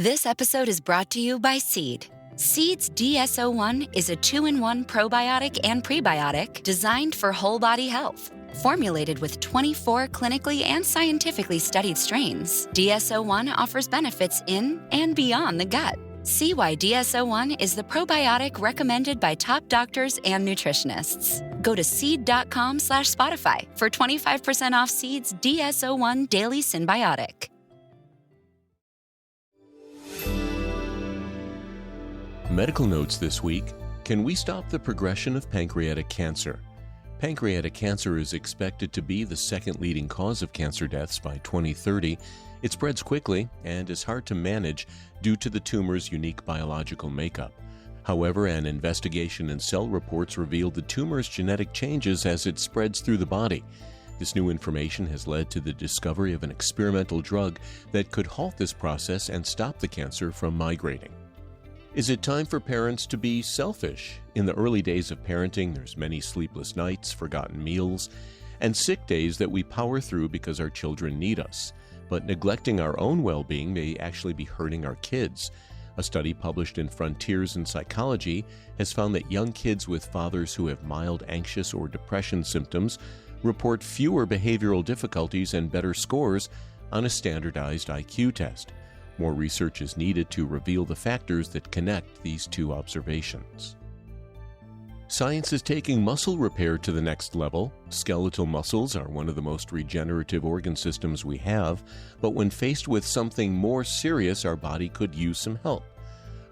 This episode is brought to you by Seed. Seed's DSO1 is a 2-in-1 probiotic and prebiotic designed for whole body health. Formulated with 24 clinically and scientifically studied strains, DSO1 offers benefits in and beyond the gut. See why DSO1 is the probiotic recommended by top doctors and nutritionists. Go to seed.com/Spotify for 25% off Seed's DSO1 Daily Symbiotic. Medical notes this week. Can we stop the progression of pancreatic cancer? Pancreatic cancer is expected to be the second leading cause of cancer deaths by 2030. It spreads quickly and is hard to manage due to the tumor's unique biological makeup. However, an investigation in cell reports revealed the tumor's genetic changes as it spreads through the body. This new information has led to the discovery of an experimental drug that could halt this process and stop the cancer from migrating. Is it time for parents to be selfish? In the early days of parenting, there's many sleepless nights, forgotten meals, and sick days that we power through because our children need us. But neglecting our own well-being may actually be hurting our kids. A study published in Frontiers in Psychology has found that young kids with fathers who have mild anxious or depression symptoms report fewer behavioral difficulties and better scores on a standardized IQ test. More research is needed to reveal the factors that connect these two observations. Science is taking muscle repair to the next level. Skeletal muscles are one of the most regenerative organ systems we have, but when faced with something more serious, our body could use some help.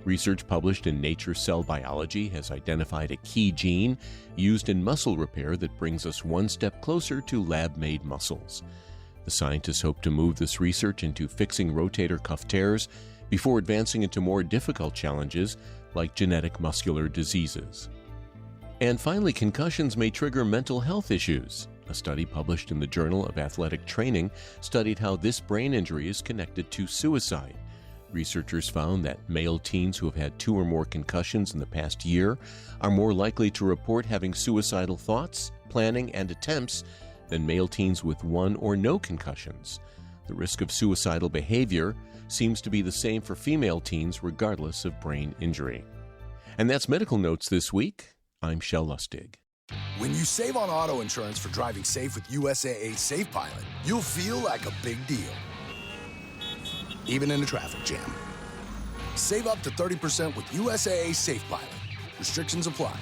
Research published in Nature Cell Biology has identified a key gene used in muscle repair that brings us one step closer to lab-made muscles. The scientists hope to move this research into fixing rotator cuff tears before advancing into more difficult challenges like genetic muscular diseases. And finally, concussions may trigger mental health issues. A study published in the Journal of Athletic Training studied how this brain injury is connected to suicide. Researchers found that male teens who have had 2 or more concussions in the past year are more likely to report having suicidal thoughts, planning, and attempts than male teens with 1 or no concussions. The risk of suicidal behavior seems to be the same for female teens regardless of brain injury. And that's Medical Notes this week. I'm Shel Lustig. When you save on auto insurance for driving safe with USAA Safe Pilot, you'll feel like a big deal, even in a traffic jam. Save up to 30% with USAA Safe Pilot. Restrictions apply.